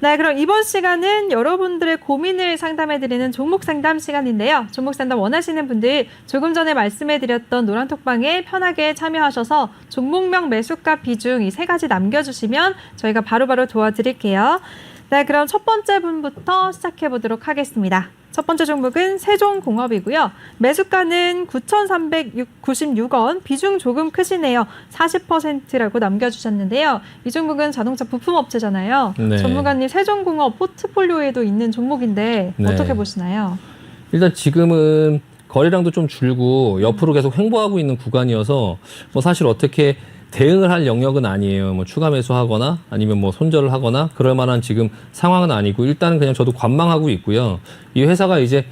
네, 그럼 이번 시간은 여러분들의 고민을 상담해드리는 종목 상담 시간인데요. 종목 상담 원하시는 분들 조금 전에 말씀해드렸던 노란톡방에 편하게 참여하셔서 종목명, 매수가, 비중 이 세 가지 남겨주시면 저희가 바로바로 도와드릴게요. 네, 그럼 첫 번째 분부터 시작해보도록 하겠습니다. 첫 번째 종목은 세종공업이고요. 매수가는 9,396원, 비중 조금 크시네요. 40%라고 남겨주셨는데요. 이 종목은 자동차 부품업체잖아요. 네. 전문가님, 세종공업 포트폴리오에도 있는 종목인데 네. 어떻게 보시나요? 일단 지금은 거래량도 좀 줄고 옆으로 계속 횡보하고 있는 구간이어서 뭐 사실 어떻게 대응을 할 영역은 아니에요. 뭐 추가 매수하거나 아니면 뭐 손절을 하거나 그럴 만한 지금 상황은 아니고 일단은 그냥 저도 관망하고 있고요. 이 회사가 이제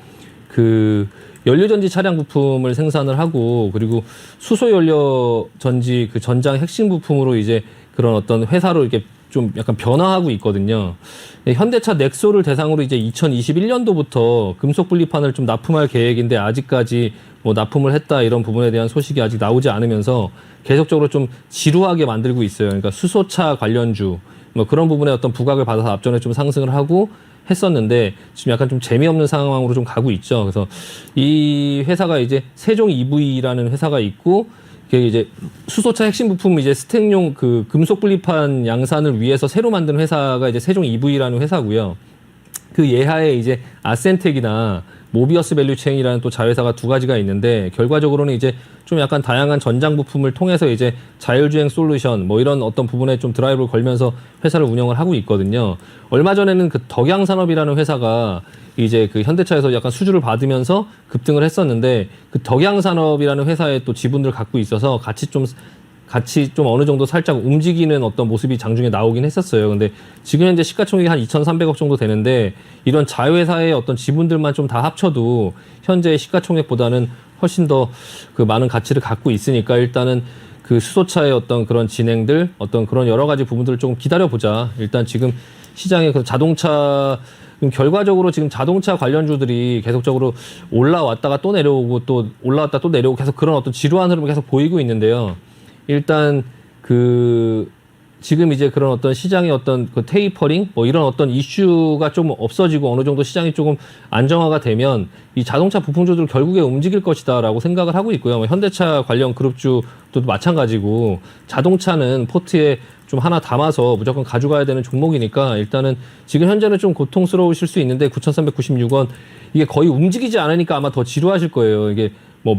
그 연료전지 차량 부품을 생산을 하고 그리고 수소연료 전지 그 전장 핵심 부품으로 이제 그런 어떤 회사로 이렇게 좀 약간 변화하고 있거든요. 현대차 넥소를 대상으로 이제 2021년도부터 금속 분리판을 좀 납품할 계획인데 아직까지 뭐 납품을 했다 이런 부분에 대한 소식이 아직 나오지 않으면서 계속적으로 좀 지루하게 만들고 있어요. 그러니까 수소차 관련주 뭐 그런 부분에 어떤 부각을 받아서 앞전에 좀 상승을 하고 했었는데 지금 약간 좀 재미없는 상황으로 좀 가고 있죠. 그래서 이 회사가 이제 세종 EV라는 회사가 있고 그게 이제 수소차 핵심 부품 이제 스택용 그 금속 분리판 양산을 위해서 새로 만든 회사가 이제 세종 EV라는 회사고요. 그 예하에 이제 아센텍이나 모비어스 밸류체인이라는 또 자회사가 두 가지가 있는데 결과적으로는 이제 좀 약간 다양한 전장 부품을 통해서 이제 자율주행 솔루션 뭐 이런 어떤 부분에 좀 드라이브를 걸면서 회사를 운영을 하고 있거든요. 얼마 전에는 그 덕양산업이라는 회사가 이제 그 현대차에서 약간 수주를 받으면서 급등을 했었는데 그 덕양산업이라는 회사에 또 지분을 갖고 있어서 같이 좀 어느 정도 살짝 움직이는 어떤 모습이 장중에 나오긴 했었어요. 근데 지금 현재 시가총액이 한 2,300억 정도 되는데 이런 자회사의 어떤 지분들만 좀 다 합쳐도 현재 시가총액보다는 훨씬 더 그 많은 가치를 갖고 있으니까 일단은 그 수소차의 어떤 그런 진행들 어떤 그런 여러 가지 부분들을 좀 기다려보자. 일단 지금 시장의 그 자동차 결과적으로 지금 자동차 관련주들이 계속적으로 올라왔다가 또 내려오고 또 올라왔다 또 내려오고 계속 그런 어떤 지루한 흐름을 계속 보이고 있는데요. 일단 그 지금 이제 그런 어떤 시장의 어떤 그 테이퍼링 뭐 이런 어떤 이슈가 좀 없어지고 어느 정도 시장이 조금 안정화가 되면 이 자동차 부품주들 결국에 움직일 것이다라고 생각을 하고 있고요. 뭐 현대차 관련 그룹주도 마찬가지고 자동차는 포트에 좀 하나 담아서 무조건 가져가야 되는 종목이니까 일단은 지금 현재는 좀 고통스러우실 수 있는데 9,396원 이게 거의 움직이지 않으니까 아마 더 지루하실 거예요. 이게 뭐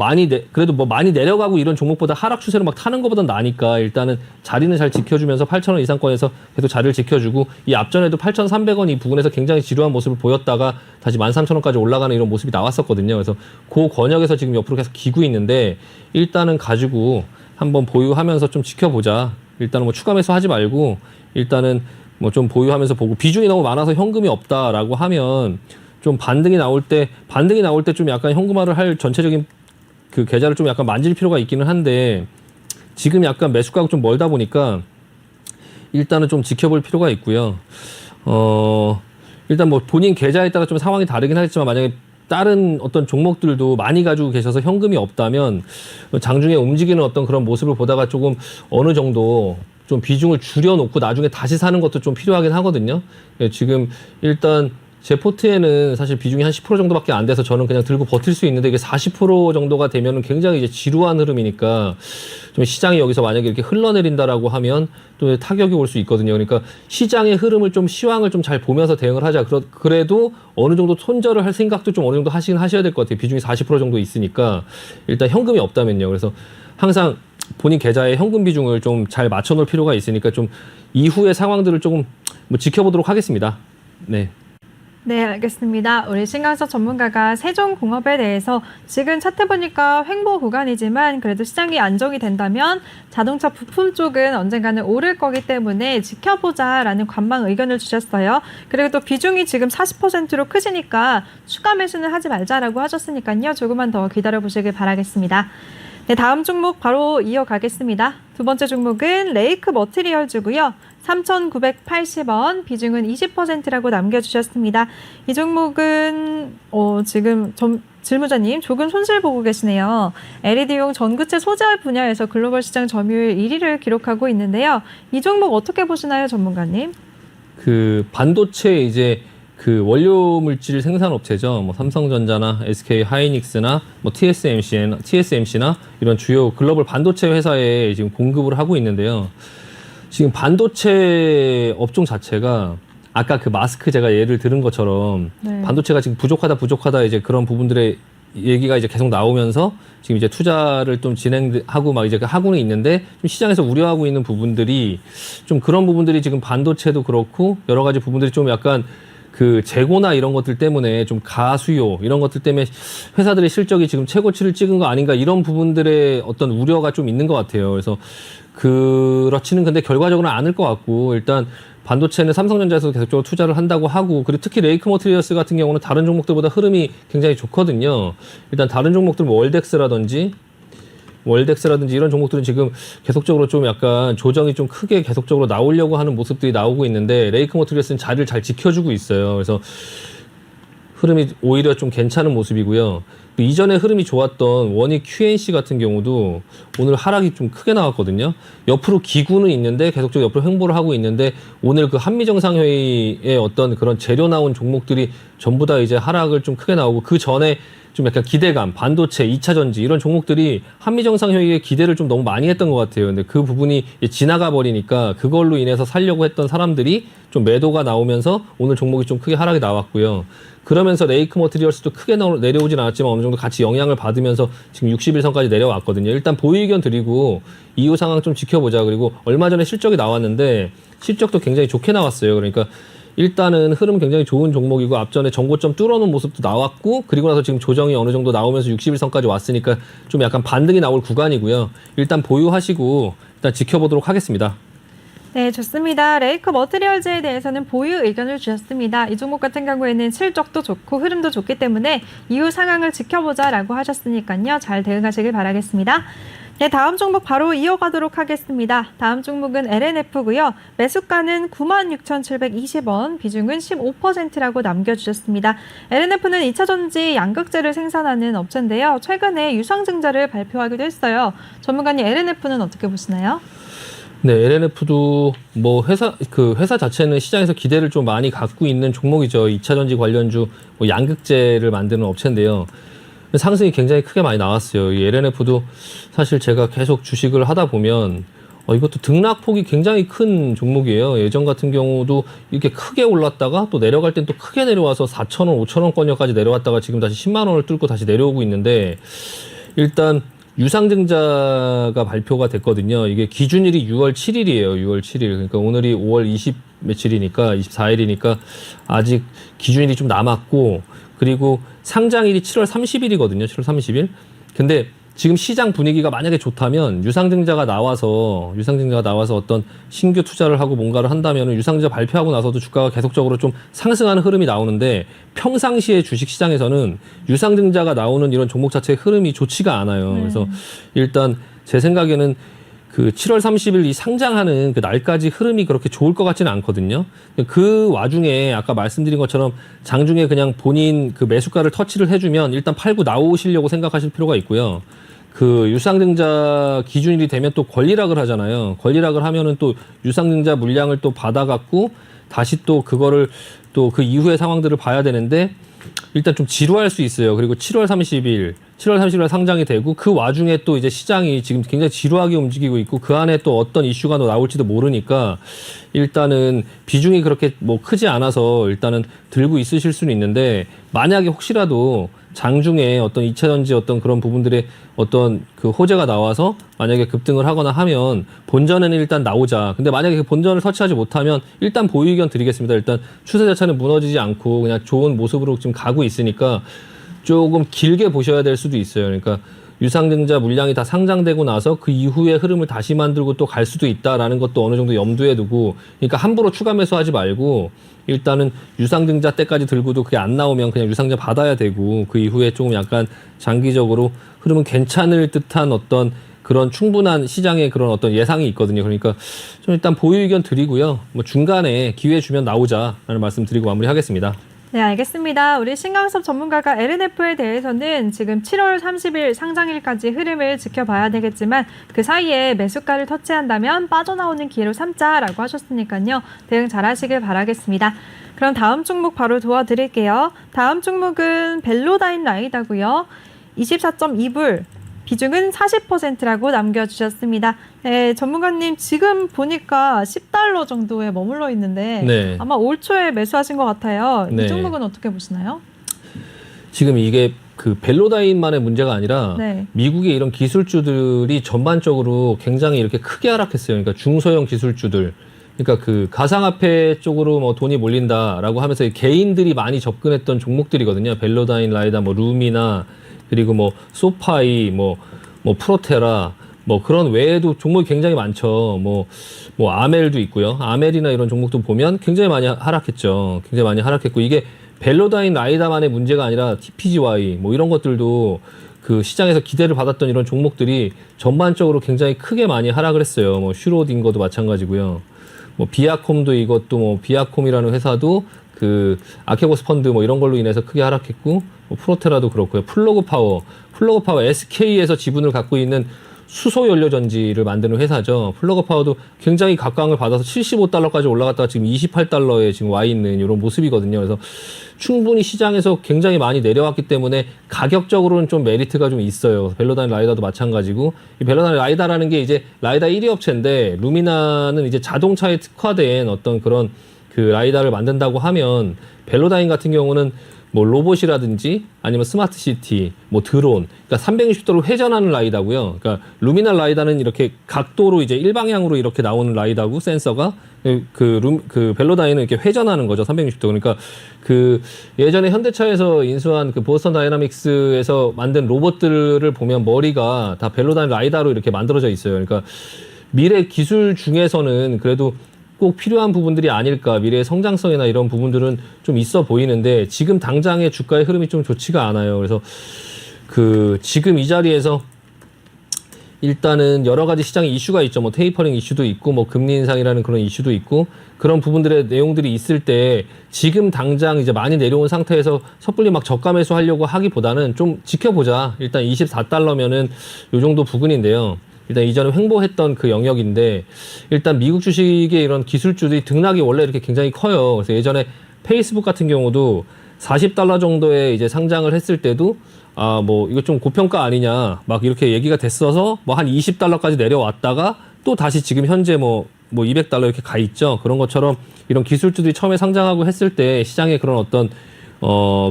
그래도 뭐 많이 내려가고 이런 종목보다 하락 추세로 막 타는 것보단 나니까 일단은 자리는 잘 지켜주면서 8,000원 이상권에서 계속 자리를 지켜주고 이 앞전에도 8,300원 이 부근에서 굉장히 지루한 모습을 보였다가 다시 13,000원까지 올라가는 이런 모습이 나왔었거든요. 그래서 그 권역에서 지금 옆으로 계속 기고 있는데 일단은 가지고 한번 보유하면서 좀 지켜보자. 일단은 뭐 추가 매수하지 말고 일단은 뭐 좀 보유하면서 보고 비중이 너무 많아서 현금이 없다라고 하면 좀 반등이 나올 때 좀 약간 현금화를 할 전체적인 그 계좌를 좀 약간 만질 필요가 있기는 한데 지금 약간 매수가가 좀 멀다 보니까 일단은 좀 지켜볼 필요가 있고요. 일단 뭐 본인 계좌에 따라 좀 상황이 다르긴 하겠지만 만약에 다른 어떤 종목들도 많이 가지고 계셔서 현금이 없다면 장중에 움직이는 어떤 그런 모습을 보다가 조금 어느 정도 좀 비중을 줄여놓고 나중에 다시 사는 것도 좀 필요하긴 하거든요. 지금 일단 제 포트에는 사실 비중이 한 10% 정도밖에 안 돼서 저는 그냥 들고 버틸 수 있는데 이게 40% 정도가 되면은 굉장히 이제 지루한 흐름이니까 좀 시장이 여기서 만약에 이렇게 흘러내린다라고 하면 또 타격이 올 수 있거든요. 그러니까 시장의 흐름을 좀 시황을 좀 잘 보면서 대응을 하자. 그래도 어느 정도 손절을 할 생각도 좀 어느 정도 하셔야 될 것 같아요. 비중이 40% 정도 있으니까 일단 현금이 없다면요. 그래서 항상 본인 계좌에 현금 비중을 좀 잘 맞춰놓을 필요가 있으니까 좀 이후의 상황들을 조금 뭐 지켜보도록 하겠습니다. 네. 네, 알겠습니다. 우리 신강석 전문가가 세종공업에 대해서 지금 차트 보니까 횡보 구간이지만 그래도 시장이 안정이 된다면 자동차 부품 쪽은 언젠가는 오를 거기 때문에 지켜보자라는 관망 의견을 주셨어요. 그리고 또 비중이 지금 40%로 크시니까 추가 매수는 하지 말자라고 하셨으니까요. 조금만 더 기다려보시길 바라겠습니다. 네, 다음 종목 바로 이어가겠습니다. 두 번째 종목은 레이크 머티리얼즈고요. 3,980원, 비중은 20%라고 남겨주셨습니다. 이 종목은 지금 질무자님 조금 손실 보고 계시네요. LED용 전구체 소재 분야에서 글로벌 시장 점유율 1위를 기록하고 있는데요. 이 종목 어떻게 보시나요, 전문가님? 그 반도체 이제 그 원료 물질 생산 업체죠. 뭐 삼성전자나 SK 하이닉스나 뭐 TSMC나 이런 주요 글로벌 반도체 회사에 지금 공급을 하고 있는데요. 지금 반도체 업종 자체가 아까 그 마스크 제가 예를 들은 것처럼 네. 반도체가 지금 부족하다 이제 그런 부분들의 얘기가 이제 계속 나오면서 지금 이제 투자를 좀 진행하고 막 이제 하고는 있는데 좀 시장에서 우려하고 있는 부분들이 좀 그런 부분들이 지금 반도체도 그렇고 여러 가지 부분들이 좀 약간 그 재고나 이런 것들 때문에 좀 가수요 이런 것들 때문에 회사들의 실적이 지금 최고치를 찍은 거 아닌가 이런 부분들의 어떤 우려가 좀 있는 것 같아요. 그래서 그렇지는 근데 결과적으로는 않을 것 같고 일단 반도체는 삼성전자에서 계속적으로 투자를 한다고 하고 그리고 특히 레이크 머티리얼스 같은 경우는 다른 종목들보다 흐름이 굉장히 좋거든요. 일단 다른 종목들 뭐 월덱스라든지 이런 종목들은 지금 계속적으로 좀 약간 조정이 좀 크게 계속적으로 나오려고 하는 모습들이 나오고 있는데 레이크 머티리얼스는 자리를 잘 지켜주고 있어요. 그래서 흐름이 오히려 좀 괜찮은 모습이고요. 이전에 흐름이 좋았던 원익 QNC 같은 경우도 오늘 하락이 좀 크게 나왔거든요. 옆으로 기구는 있는데 계속적으로 옆으로 횡보를 하고 있는데 오늘 그 한미정상회의에 어떤 그런 재료 나온 종목들이 전부 다 이제 하락을 좀 크게 나오고 그 전에 좀 약간 기대감, 반도체, 2차 전지 이런 종목들이 한미정상회의에 기대를 좀 너무 많이 했던 것 같아요. 근데 그 부분이 지나가 버리니까 그걸로 인해서 살려고 했던 사람들이 좀 매도가 나오면서 오늘 종목이 좀 크게 하락이 나왔고요. 그러면서 레이크 머티리얼스도 크게 내려오진 않았지만 어느 정도 같이 영향을 받으면서 지금 60일선까지 내려왔거든요. 일단 보유 의견 드리고 이후 상황 좀 지켜보자. 그리고 얼마 전에 실적이 나왔는데 실적도 굉장히 좋게 나왔어요. 그러니까 일단은 흐름 굉장히 좋은 종목이고 앞전에 정고점 뚫어놓은 모습도 나왔고 그리고 나서 지금 조정이 어느 정도 나오면서 60일선까지 왔으니까 좀 약간 반등이 나올 구간이고요. 일단 보유하시고 일단 지켜보도록 하겠습니다. 네, 좋습니다. 레이크 머티리얼즈에 대해서는 보유 의견을 주셨습니다. 이 종목 같은 경우에는 실적도 좋고 흐름도 좋기 때문에 이후 상황을 지켜보자라고 하셨으니까요. 잘 대응하시길 바라겠습니다. 네, 다음 종목 바로 이어가도록 하겠습니다. 다음 종목은 LNF고요. 매수가는 96,720원, 비중은 15%라고 남겨주셨습니다. LNF는 2차전지 양극재를 생산하는 업체인데요. 최근에 유상증자를 발표하기도 했어요. 전문가님, LNF는 어떻게 보시나요? 네, LNF도 뭐 회사 자체는 시장에서 기대를 좀 많이 갖고 있는 종목이죠. 2차 전지 관련주 뭐 양극재를 만드는 업체인데요. 상승이 굉장히 크게 많이 나왔어요. 이 LNF도 사실 제가 계속 주식을 하다 보면 이것도 등락폭이 굉장히 큰 종목이에요. 예전 같은 경우도 이렇게 크게 올랐다가 또 내려갈 땐 또 크게 내려와서 4,000원, 5,000원권역까지 내려왔다가 지금 다시 10만 원을 뚫고 다시 내려오고 있는데 유상증자가 발표가 됐거든요. 이게 기준일이 6월 7일이에요. 6월 7일. 그러니까 오늘이 5월 20 며칠이니까 24일이니까 아직 기준일이 좀 남았고 그리고 상장일이 7월 30일이거든요. 7월 30일. 근데 지금 시장 분위기가 만약에 좋다면 유상증자가 나와서 어떤 신규 투자를 하고 뭔가를 한다면 유상증자 발표하고 나서도 주가가 계속적으로 좀 상승하는 흐름이 나오는데 평상시에 주식시장에서는 유상증자가 나오는 이런 종목 자체의 흐름이 좋지가 않아요. 그래서 일단 제 생각에는 그 7월 30일 이 상장하는 그 날까지 흐름이 그렇게 좋을 것 같지는 않거든요. 그 와중에 아까 말씀드린 것처럼 장중에 그냥 본인 그 매수가를 터치를 해주면 일단 팔고 나오시려고 생각하실 필요가 있고요. 그 유상증자 기준일이 되면 또 권리락을 하잖아요. 권리락을 하면은 또 유상증자 물량을 또 받아갖고 다시 또 그거를 또 그 이후의 상황들을 봐야 되는데 일단 좀 지루할 수 있어요. 그리고 7월 30일 상장이 되고 그 와중에 또 이제 시장이 지금 굉장히 지루하게 움직이고 있고 그 안에 또 어떤 이슈가 나올지도 모르니까 일단은 비중이 그렇게 뭐 크지 않아서 일단은 들고 있으실 수는 있는데 만약에 혹시라도 장중에 어떤 2차전지 어떤 그런 부분들의 어떤 그 호재가 나와서 만약에 급등을 하거나 하면 본전에는 일단 나오자. 근데 만약에 그 본전을 터치하지 못하면 일단 보유 의견 드리겠습니다. 일단 추세 자체는 무너지지 않고 그냥 좋은 모습으로 지금 가고 있으니까 조금 길게 보셔야 될 수도 있어요. 그러니까 유상증자 물량이 다 상장되고 나서 그 이후에 흐름을 다시 만들고 또 갈 수도 있다라는 것도 어느 정도 염두에 두고 그러니까 함부로 추가 매수하지 말고 일단은 유상증자 때까지 들고도 그게 안 나오면 그냥 유상증자 받아야 되고 그 이후에 조금 약간 장기적으로 흐름은 괜찮을 듯한 어떤 그런 충분한 시장의 그런 어떤 예상이 있거든요. 그러니까 좀 일단 보유 의견 드리고요. 뭐 중간에 기회 주면 나오자라는 말씀 드리고 마무리하겠습니다. 네, 알겠습니다. 우리 신강섭 전문가가 LNF에 대해서는 지금 7월 30일 상장일까지 흐름을 지켜봐야 되겠지만 그 사이에 매수가를 터치한다면 빠져나오는 기회로 삼자라고 하셨으니까요. 대응 잘 하시길 바라겠습니다. 그럼 다음 종목 바로 도와드릴게요. 다음 종목은 벨로다인 라이다고요. 24.2불. 비중은 40%라고 남겨주셨습니다. 네, 전문가님 지금 보니까 10달러 정도에 머물러 있는데 네. 아마 올 초에 매수하신 것 같아요. 네. 이 종목은 어떻게 보시나요? 지금 이게 그 벨로다인만의 문제가 아니라 네. 미국의 이런 기술주들이 전반적으로 굉장히 이렇게 크게 하락했어요. 그러니까 중소형 기술주들. 그러니까 그 가상화폐 쪽으로 뭐 돈이 몰린다라고 하면서 개인들이 많이 접근했던 종목들이거든요. 벨로다인, 라이다, 뭐 루미나 그리고 뭐 소파이, 뭐 프로테라, 뭐 그런 외에도 종목이 굉장히 많죠. 뭐 아멜도 있고요. 아멜이나 이런 종목도 보면 굉장히 많이 하락했죠. 굉장히 많이 하락했고 이게 벨로다인 라이다만의 문제가 아니라 TPGY 뭐 이런 것들도 그 시장에서 기대를 받았던 이런 종목들이 전반적으로 굉장히 크게 많이 하락을 했어요. 뭐 슈로딩거도 마찬가지고요. 뭐 비아콤도 이것도 뭐 비아콤이라는 회사도 그 아케고스 펀드 뭐 이런 걸로 인해서 크게 하락했고 뭐 프로테라도 그렇고요. 플러그 파워 SK에서 지분을 갖고 있는 수소 연료 전지를 만드는 회사죠. 플러그 파워도 굉장히 각광을 받아서 75달러까지 올라갔다가 지금 28달러에 지금 와 있는 이런 모습이거든요. 그래서 충분히 시장에서 굉장히 많이 내려왔기 때문에 가격적으로는 좀 메리트가 좀 있어요. 벨로다인 라이다도 마찬가지고 이 벨로다인 라이다라는 게 이제 라이다 1위 업체인데 루미나는 이제 자동차에 특화된 어떤 그런 그 라이다를 만든다고 하면 벨로다인 같은 경우는 뭐 로봇이라든지 아니면 스마트 시티, 뭐 드론, 그러니까 360도로 회전하는 라이다고요. 그러니까 루미나 라이다는 이렇게 각도로 이제 일방향으로 이렇게 나오는 라이다고 센서가 그 벨로다인은 이렇게 회전하는 거죠. 360도. 그러니까 그 예전에 현대차에서 인수한 그 보스턴 다이나믹스에서 만든 로봇들을 보면 머리가 다 벨로다인 라이다로 이렇게 만들어져 있어요. 그러니까 미래 기술 중에서는 그래도 꼭 필요한 부분들이 아닐까. 미래의 성장성이나 이런 부분들은 좀 있어 보이는데 지금 당장의 주가의 흐름이 좀 좋지가 않아요. 그래서 그 지금 이 자리에서 일단은 여러 가지 시장에 이슈가 있죠. 뭐 테이퍼링 이슈도 있고 뭐 금리 인상이라는 그런 이슈도 있고 그런 부분들의 내용들이 있을 때 지금 당장 이제 많이 내려온 상태에서 섣불리 막 저가 매수하려고 하기보다는 좀 지켜보자. 일단 24달러면은 요 정도 부근인데요. 일단 이전에 횡보했던 그 영역인데 일단 미국 주식의 이런 기술주들이 등락이 원래 이렇게 굉장히 커요. 그래서 예전에 페이스북 같은 경우도 40달러 정도에 이제 상장을 했을 때도 아, 뭐 이거 좀 고평가 아니냐 막 이렇게 얘기가 됐어서 뭐 한 20달러까지 내려왔다가 또 다시 지금 현재 뭐 200달러 이렇게 가 있죠. 그런 것처럼 이런 기술주들이 처음에 상장하고 했을 때 시장에 그런 어떤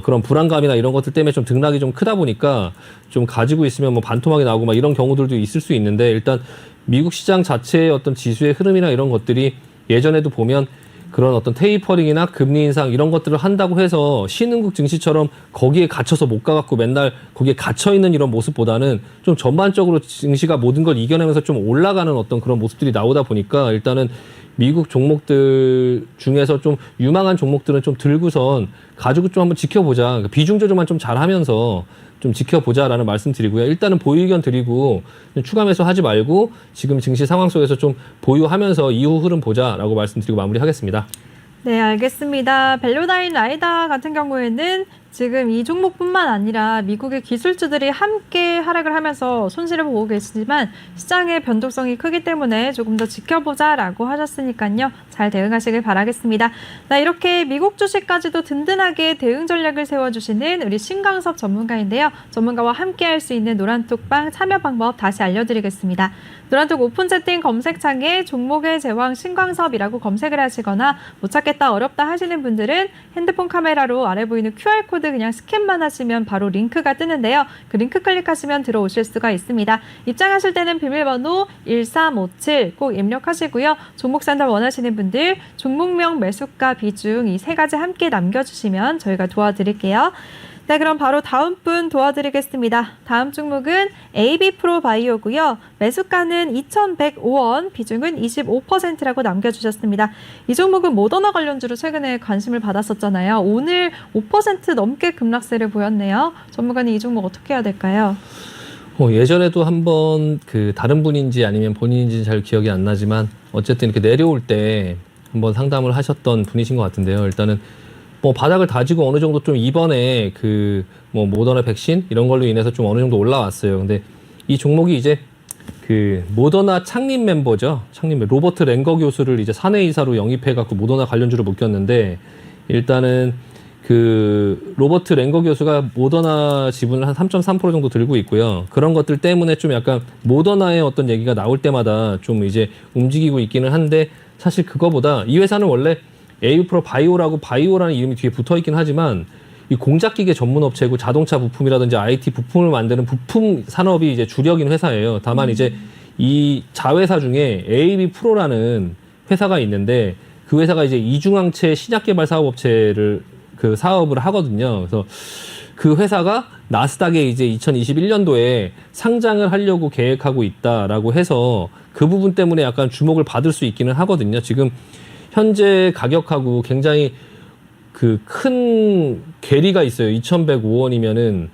그런 불안감이나 이런 것들 때문에 좀 등락이 좀 크다 보니까 좀 가지고 있으면 뭐 반토막이 나오고 막 이런 경우들도 있을 수 있는데 일단 미국 시장 자체의 어떤 지수의 흐름이나 이런 것들이 예전에도 보면 그런 어떤 테이퍼링이나 금리 인상 이런 것들을 한다고 해서 신흥국 증시처럼 거기에 갇혀서 못 가갖고 맨날 거기에 갇혀있는 이런 모습보다는 좀 전반적으로 증시가 모든 걸 이겨내면서 좀 올라가는 어떤 그런 모습들이 나오다 보니까 일단은 미국 종목들 중에서 좀 유망한 종목들은 좀 들고선 가지고 좀 한번 지켜보자. 비중 조절만 좀 잘하면서 좀 지켜보자라는 말씀 드리고요. 일단은 보유 의견 드리고 추가 매수하지 말고 지금 증시 상황 속에서 좀 보유하면서 이후 흐름 보자라고 말씀드리고 마무리하겠습니다. 네, 알겠습니다. 벨로다인 라이다 같은 경우에는 지금 이 종목뿐만 아니라 미국의 기술주들이 함께 하락을 하면서 손실을 보고 계시지만 시장의 변동성이 크기 때문에 조금 더 지켜보자라고 하셨으니까요. 잘 대응하시길 바라겠습니다. 나 이렇게 미국 주식까지도 든든하게 대응 전략을 세워주시는 우리 신강섭 전문가인데요. 전문가와 함께 할 수 있는 노란톡방 참여 방법 다시 알려드리겠습니다. 노란톡 오픈 채팅 검색창에 종목의 제왕 신광섭이라고 검색을 하시거나 못 찾겠다 어렵다 하시는 분들은 핸드폰 카메라로 아래 보이는 QR코드 그냥 스캔만 하시면 바로 링크가 뜨는데요. 그 링크 클릭하시면 들어오실 수가 있습니다. 입장하실 때는 비밀번호 1357 꼭 입력하시고요. 종목 상담 원하시는 분들 종목명 매수가 비중 이 세 가지 함께 남겨주시면 저희가 도와드릴게요. 네, 그럼 바로 다음 분 도와드리겠습니다. 다음 종목은 AB프로바이오고요. 매수가는 2,105원, 비중은 25%라고 남겨주셨습니다. 이 종목은 모더나 관련주로 최근에 관심을 받았었잖아요. 오늘 5% 넘게 급락세를 보였네요. 전문가님 이 종목 어떻게 해야 될까요? 예전에도 한번 그 다른 분인지 아니면 본인인지 잘 기억이 안 나지만 어쨌든 이렇게 내려올 때 한번 상담을 하셨던 분이신 것 같은데요. 일단은 뭐 바닥을 다지고 어느 정도 좀 이번에 그 뭐 모더나 백신 이런 걸로 인해서 좀 어느 정도 올라왔어요. 근데 이 종목이 이제 그 모더나 창립 멤버죠. 로버트 랭거 교수를 이제 사내이사로 영입해 갖고 모더나 관련주를 묶였는데 일단은 그 로버트 랭거 교수가 모더나 지분을 한 3.3% 정도 들고 있고요. 그런 것들 때문에 좀 약간 모더나의 어떤 얘기가 나올 때마다 좀 이제 움직이고 있기는 한데 사실 그거보다 이 회사는 원래 에이프로 바이오라고 바이오라는 이름이 뒤에 붙어 있긴 하지만 이 공작기계 전문 업체고 자동차 부품이라든지 IT 부품을 만드는 부품 산업이 이제 주력인 회사예요. 다만 이제 이 자회사 중에 AB 프로라는 회사가 있는데 그 회사가 이제 이중항체 신약 개발 사업 업체를 그 사업을 하거든요. 그래서 그 회사가 나스닥에 이제 2021년도에 상장을 하려고 계획하고 있다라고 해서 그 부분 때문에 약간 주목을 받을 수 있기는 하거든요. 지금 현재 가격하고 굉장히 그 큰 괴리가 있어요. 2,105원이면은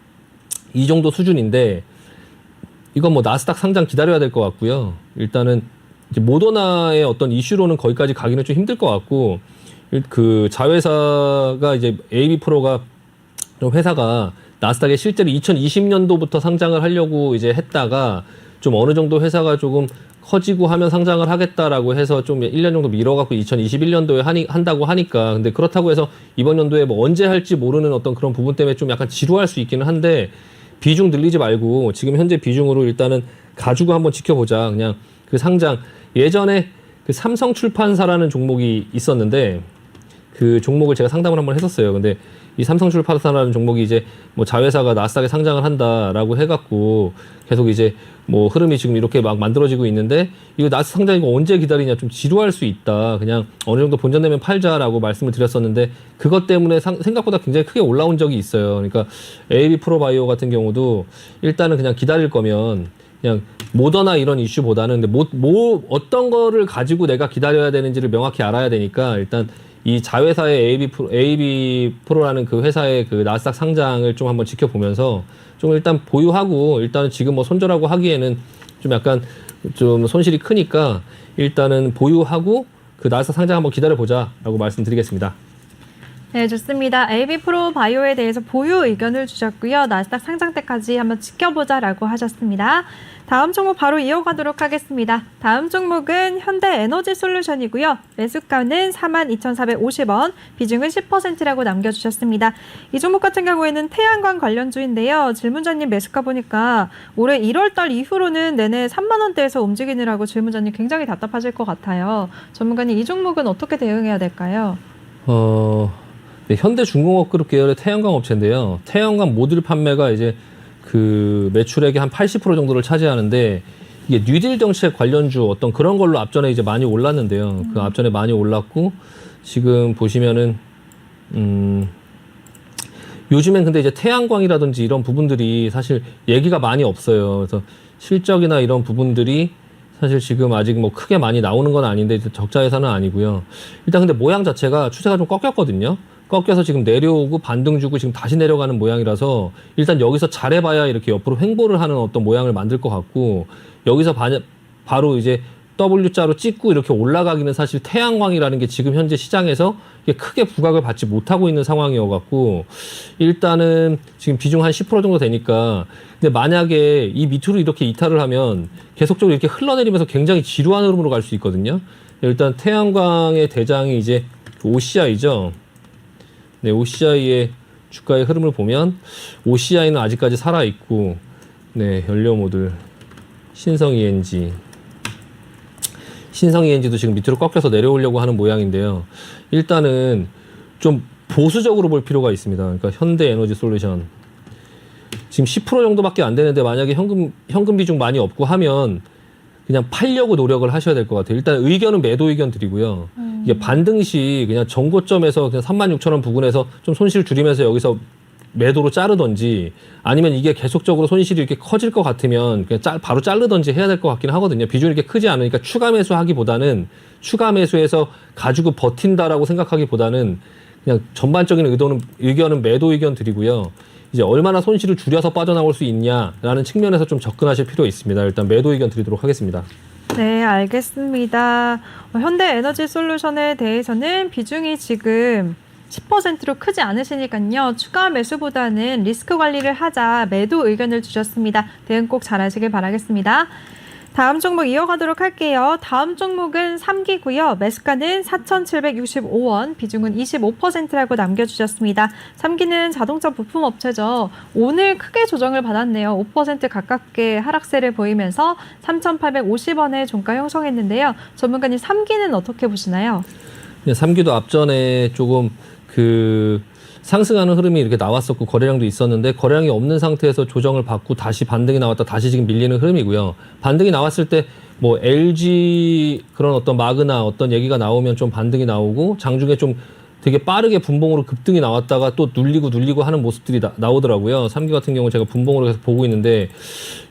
이 정도 수준인데 이건 뭐 나스닥 상장 기다려야 될 것 같고요. 일단은 이제 모더나의 어떤 이슈로는 거기까지 가기는 좀 힘들 것 같고 그 자회사가 이제 AB 프로가 좀 회사가 나스닥에 실제로 2020년도부터 상장을 하려고 이제 했다가 좀 어느 정도 회사가 조금 커지고 하면 상장을 하겠다라고 해서 좀 1년 정도 미뤄갖고 2021년도에 한다고 하니까 근데 그렇다고 해서 이번 연도에 뭐 언제 할지 모르는 어떤 그런 부분 때문에 좀 약간 지루할 수 있기는 한데 비중 늘리지 말고 지금 현재 비중으로 일단은 가지고 한번 지켜보자. 그냥 그 상장 예전에 그 삼성출판사라는 종목이 있었는데 그 종목을 제가 상담을 한번 했었어요. 근데 이 삼성출판사라는 종목이 이제 뭐 자회사가 나스닥에 상장을 한다라고 해갖고 계속 이제 뭐 흐름이 지금 이렇게 막 만들어지고 있는데 이거 나스닥 상장 이거 언제 기다리냐 좀 지루할 수 있다. 그냥 어느 정도 본전되면 팔자라고 말씀을 드렸었는데 그것 때문에 생각보다 굉장히 크게 올라온 적이 있어요. 그러니까 AB 프로바이오 같은 경우도 일단은 그냥 기다릴 거면 그냥 모더나 이런 이슈보다는 근데 뭐 어떤 거를 가지고 내가 기다려야 되는지를 명확히 알아야 되니까 일단 이 자회사의 AB 프로라는 그 회사의 그 나스닥 상장을 좀 한번 지켜보면서 좀 일단 보유하고 일단은 지금 뭐 손절하고 하기에는 좀 약간 좀 손실이 크니까 일단은 보유하고 그 나스닥 상장 한번 기다려보자라고 말씀드리겠습니다. 네, 좋습니다. AB 프로 바이오에 대해서 보유 의견을 주셨고요. 나스닥 상장 때까지 한번 지켜보자라고 하셨습니다. 다음 종목 바로 이어가도록 하겠습니다. 다음 종목은 현대에너지솔루션이고요. 매수가는 42,450원, 비중은 10%라고 남겨주셨습니다. 이 종목 같은 경우에는 태양광 관련주인데요. 질문자님 매수가 보니까 올해 1월달 이후로는 내내 3만 원대에서 움직이느라고 질문자님 굉장히 답답하실 것 같아요. 전문가님 이 종목은 어떻게 대응해야 될까요? 네, 현대중공업그룹 계열의 태양광 업체인데요. 태양광 모듈 판매가 이제 그 매출액의 한 80% 정도를 차지하는데 이게 뉴딜 정책 관련주 어떤 그런 걸로 앞전에 이제 많이 올랐는데요. 그 앞전에 많이 올랐고 지금 보시면은 요즘엔 근데 이제 태양광이라든지 이런 부분들이 사실 얘기가 많이 없어요. 그래서 실적이나 이런 부분들이 사실 지금 아직 뭐 크게 많이 나오는 건 아닌데 적자 회사는 아니고요. 일단 근데 모양 자체가 추세가 좀 꺾였거든요. 꺾여서 지금 내려오고 반등 주고 지금 다시 내려가는 모양이라서 일단 여기서 잘해봐야 이렇게 옆으로 횡보를 하는 어떤 모양을 만들 것 같고 여기서 바로 이제 W자로 찍고 이렇게 올라가기는 사실 태양광이라는 게 지금 현재 시장에서 이게 크게 부각을 받지 못하고 있는 상황이어갖고 일단은 지금 비중 한 10% 정도 되니까 근데 만약에 이 밑으로 이렇게 이탈을 하면 계속적으로 이렇게 흘러내리면서 굉장히 지루한 흐름으로 갈 수 있거든요. 일단 태양광의 대장이 이제 OCI죠. 네, OCI의 주가의 흐름을 보면 OCI는 아직까지 살아있고 네, 연료 모듈 신성 ENG도 지금 밑으로 꺾여서 내려오려고 하는 모양인데요. 일단은 좀 보수적으로 볼 필요가 있습니다. 그러니까 현대에너지솔루션 지금 10% 정도밖에 안 되는데 만약에 현금 비중 많이 없고 하면 그냥 팔려고 노력을 하셔야 될 것 같아요. 일단 의견은 매도 의견 드리고요. 이게 반등 시 그냥 정고점에서 그냥 36,000원 부근에서 좀 손실 줄이면서 여기서 매도로 자르던지 아니면 이게 계속적으로 손실이 이렇게 커질 것 같으면 그냥 바로 자르던지 해야 될 것 같긴 하거든요. 비중이 이렇게 크지 않으니까 추가 매수하기보다는 추가 매수해서 가지고 버틴다라고 생각하기보다는 그냥 전반적인 의견은 매도 의견 드리고요. 이제 얼마나 손실을 줄여서 빠져나올 수 있냐라는 측면에서 좀 접근하실 필요 있습니다. 일단 매도 의견 드리도록 하겠습니다. 네, 알겠습니다. 현대에너지솔루션에 대해서는 비중이 지금 10%로 크지 않으시니까요. 추가 매수보다는 리스크 관리를 하자 매도 의견을 주셨습니다. 대응 꼭 잘하시길 바라겠습니다. 다음 종목 이어가도록 할게요. 다음 종목은 3기고요. 매수가는 4,765원, 비중은 25%라고 남겨주셨습니다. 3기는 자동차 부품 업체죠. 오늘 크게 조정을 받았네요. 5% 가깝게 하락세를 보이면서 3,850원에 종가 형성했는데요. 전문가님 3기는 어떻게 보시나요? 3기도 앞전에 조금 상승하는 흐름이 이렇게 나왔었고 거래량도 있었는데 거래량이 없는 상태에서 조정을 받고 다시 반등이 나왔다 다시 지금 밀리는 흐름이고요. 반등이 나왔을 때 뭐 LG 그런 어떤 마그나 어떤 얘기가 나오면 좀 반등이 나오고 장중에 좀 되게 빠르게 분봉으로 급등이 나왔다가 또 눌리고 하는 모습들이 나오더라고요. 3기 같은 경우 제가 분봉으로 계속 보고 있는데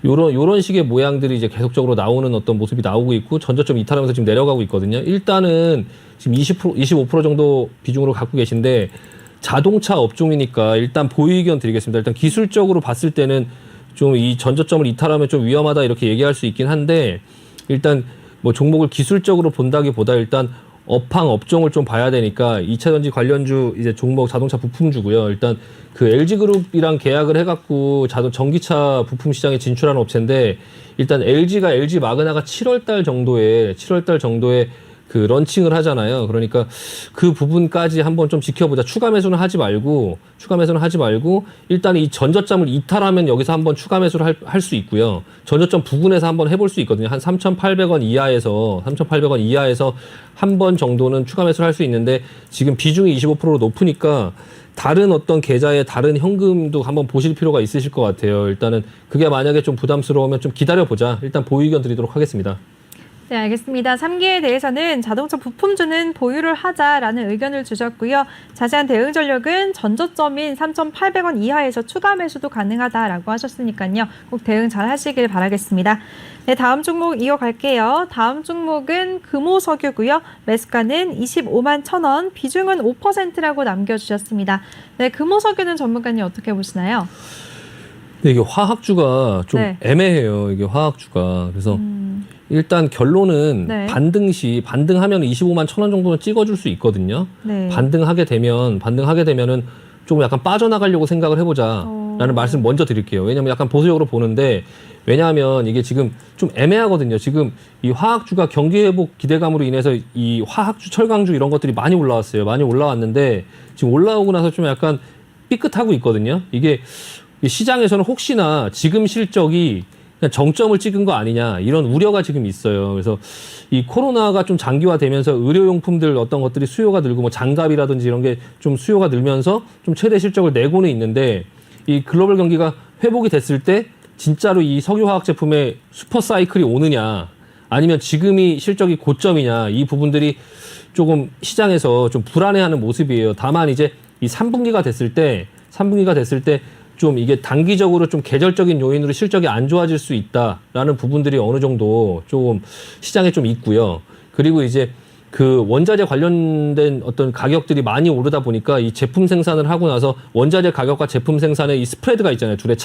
요런 식의 모양들이 이제 계속적으로 나오는 어떤 모습이 나오고 있고 전저점 이탈하면서 지금 내려가고 있거든요. 일단은 지금 25% 정도 비중으로 갖고 계신데 자동차 업종이니까 일단 보유 의견 드리겠습니다. 일단 기술적으로 봤을 때는 좀 이 전저점을 이탈하면 좀 위험하다 이렇게 얘기할 수 있긴 한데 일단 뭐 종목을 기술적으로 본다기보다 일단 업황 업종을 좀 봐야 되니까 2차전지 관련주 이제 종목 자동차 부품주고요. 일단 그 LG그룹이랑 계약을 해갖고 전기차 부품 시장에 진출하는 업체인데 일단 LG가 LG 마그나가 7월달 정도에 그 런칭을 하잖아요. 그러니까 그 부분까지 한번 좀 지켜보자. 추가 매수는 하지 말고 일단 이 전저점을 이탈하면 여기서 한번 추가 매수를 할 수 있고요. 전저점 부근에서 한번 해볼 수 있거든요. 한 3,800원 이하에서 한 번 정도는 추가 매수를 할 수 있는데 지금 비중이 25%로 높으니까 다른 어떤 계좌에 다른 현금도 한번 보실 필요가 있으실 것 같아요. 일단은 그게 만약에 좀 부담스러우면 좀 기다려보자. 일단 보유 의견 드리도록 하겠습니다. 네, 알겠습니다. 3기에 대해서는 자동차 부품주는 보유를 하자라는 의견을 주셨고요. 자세한 대응 전력은 전저점인 3,800원 이하에서 추가 매수도 가능하다라고 하셨으니까요. 꼭 대응 잘 하시길 바라겠습니다. 네, 다음 종목 이어갈게요. 다음 종목은 금호석유고요. 매수가는 25만 1,000원, 비중은 5%라고 남겨주셨습니다. 네, 금호석유는 전문가님 어떻게 보시나요? 네, 이게 화학주가 좀 네. 애매해요. 이게 화학주가. 그래서 일단 결론은 네. 반등하면 25만 1,000원 정도는 찍어줄 수 있거든요. 네. 반등하게 되면은 조금 약간 빠져나가려고 생각을 해보자라는 말씀 먼저 드릴게요. 왜냐면 약간 보수적으로 보는데 왜냐하면 이게 지금 좀 애매하거든요. 지금 이 화학주가 경기 회복 기대감으로 인해서 이 화학주, 철강주 이런 것들이 많이 올라왔어요. 많이 올라왔는데 지금 올라오고 나서 좀 약간 삐끗하고 있거든요. 이게 시장에서는 혹시나 지금 실적이 그냥 정점을 찍은 거 아니냐 이런 우려가 지금 있어요. 그래서 이 코로나가 좀 장기화되면서 의료용품들 어떤 것들이 수요가 늘고 뭐 장갑이라든지 이런 게 좀 수요가 늘면서 좀 최대 실적을 내고는 있는데 이 글로벌 경기가 회복이 됐을 때 진짜로 이 석유화학 제품의 슈퍼 사이클이 오느냐 아니면 지금이 실적이 고점이냐 이 부분들이 조금 시장에서 좀 불안해하는 모습이에요. 다만 이제 이 3분기가 됐을 때 좀 이게 단기적으로 좀 계절적인 요인으로 실적이 안 좋아질 수 있다라는 부분들이 어느 정도 조금 시장에 좀 있고요. 그리고 이제 그 원자재 관련된 어떤 가격들이 많이 오르다 보니까 이 제품 생산을 하고 나서 원자재 가격과 제품 생산의 이 스프레드가 있잖아요. 둘의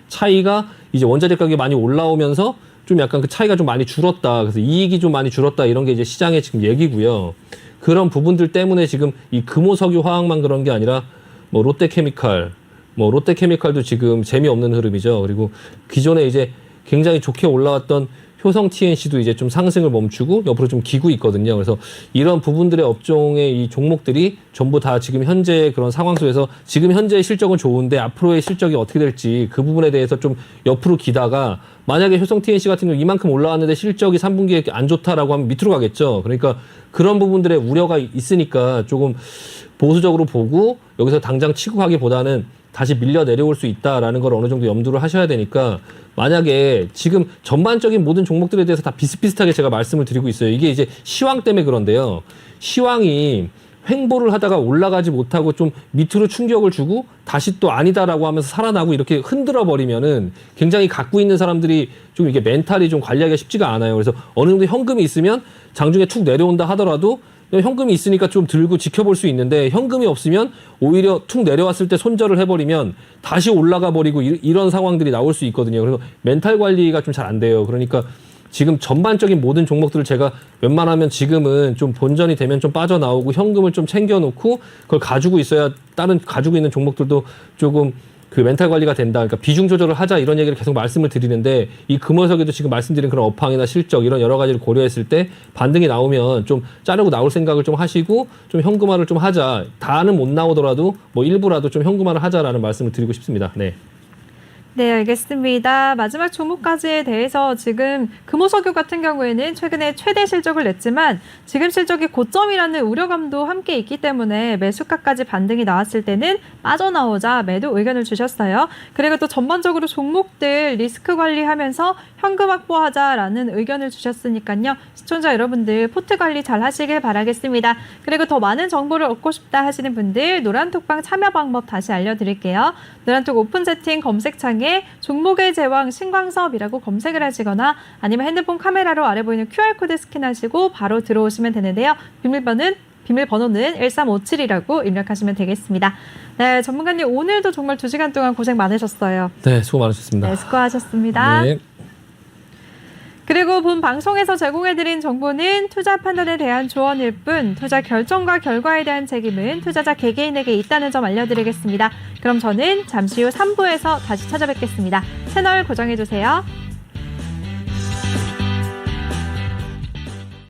차이가 이제 원자재 가격이 많이 올라오면서 좀 약간 그 차이가 좀 많이 줄었다. 그래서 이익이 좀 많이 줄었다. 이런 게 이제 시장의 지금 얘기고요. 그런 부분들 때문에 지금 이 금호석유 화학만 그런 게 아니라 뭐 롯데케미칼도 지금 재미없는 흐름이죠. 그리고 기존에 이제 굉장히 좋게 올라왔던 효성 TNC도 이제 좀 상승을 멈추고 옆으로 좀 기고 있거든요. 그래서 이런 부분들의 업종의 이 종목들이 전부 다 지금 현재 그런 상황 속에서 지금 현재의 실적은 좋은데 앞으로의 실적이 어떻게 될지 그 부분에 대해서 좀 옆으로 기다가 만약에 효성 TNC 같은 경우 이만큼 올라왔는데 실적이 3분기에 안 좋다라고 하면 밑으로 가겠죠. 그러니까 그런 부분들의 우려가 있으니까 조금 보수적으로 보고 여기서 당장 치고 가기보다는 다시 밀려 내려올 수 있다라는 걸 어느 정도 염두를 하셔야 되니까 만약에 지금 전반적인 모든 종목들에 대해서 다 비슷비슷하게 제가 말씀을 드리고 있어요. 이게 이제 시황 때문에 그런데요. 시황이 횡보를 하다가 올라가지 못하고 좀 밑으로 충격을 주고 다시 또 아니다라고 하면서 살아나고 이렇게 흔들어 버리면은 굉장히 갖고 있는 사람들이 좀 이게 멘탈이 좀 관리하기가 쉽지가 않아요. 그래서 어느 정도 현금이 있으면 장중에 툭 내려온다 하더라도 현금이 있으니까 좀 들고 지켜볼 수 있는데 현금이 없으면 오히려 툭 내려왔을 때 손절을 해버리면 다시 올라가 버리고 이런 상황들이 나올 수 있거든요. 그래서 멘탈 관리가 좀 잘 안 돼요. 그러니까 지금 전반적인 모든 종목들을 제가 웬만하면 지금은 좀 본전이 되면 좀 빠져나오고 현금을 좀 챙겨놓고 그걸 가지고 있어야 다른 가지고 있는 종목들도 조금 그 멘탈 관리가 된다. 그러니까 비중 조절을 하자 이런 얘기를 계속 말씀을 드리는데 이 금호석에도 지금 말씀드린 그런 업황이나 실적 이런 여러 가지를 고려했을 때 반등이 나오면 좀 자르고 나올 생각을 좀 하시고 좀 현금화를 좀 하자. 다는 못 나오더라도 뭐 일부라도 좀 현금화를 하자라는 말씀을 드리고 싶습니다. 네. 네, 알겠습니다. 마지막 종목까지에 대해서 지금 금호석유 같은 경우에는 최근에 최대 실적을 냈지만 지금 실적이 고점이라는 우려감도 함께 있기 때문에 매수가까지 반등이 나왔을 때는 빠져나오자 매도 의견을 주셨어요. 그리고 또 전반적으로 종목들 리스크 관리하면서 현금 확보하자라는 의견을 주셨으니까요. 시청자 여러분들 포트 관리 잘 하시길 바라겠습니다. 그리고 더 많은 정보를 얻고 싶다 하시는 분들 노란톡방 참여 방법 다시 알려드릴게요. 노란톡 오픈 채팅 검색창에 종목의 제왕 신광섭이라고 검색을 하시거나 아니면 핸드폰 카메라로 아래 보이는 QR코드 스캔하시고 바로 들어오시면 되는데요. 비밀번호는 1357이라고 입력하시면 되겠습니다. 네, 전문가님 오늘도 정말 2시간 동안 고생 많으셨어요. 네, 수고 많으셨습니다. 네, 수고하셨습니다. 네. 그리고 본 방송에서 제공해드린 정보는 투자 판단에 대한 조언일 뿐 투자 결정과 결과에 대한 책임은 투자자 개개인에게 있다는 점 알려드리겠습니다. 그럼 저는 잠시 후 3부에서 다시 찾아뵙겠습니다. 채널 고정해주세요.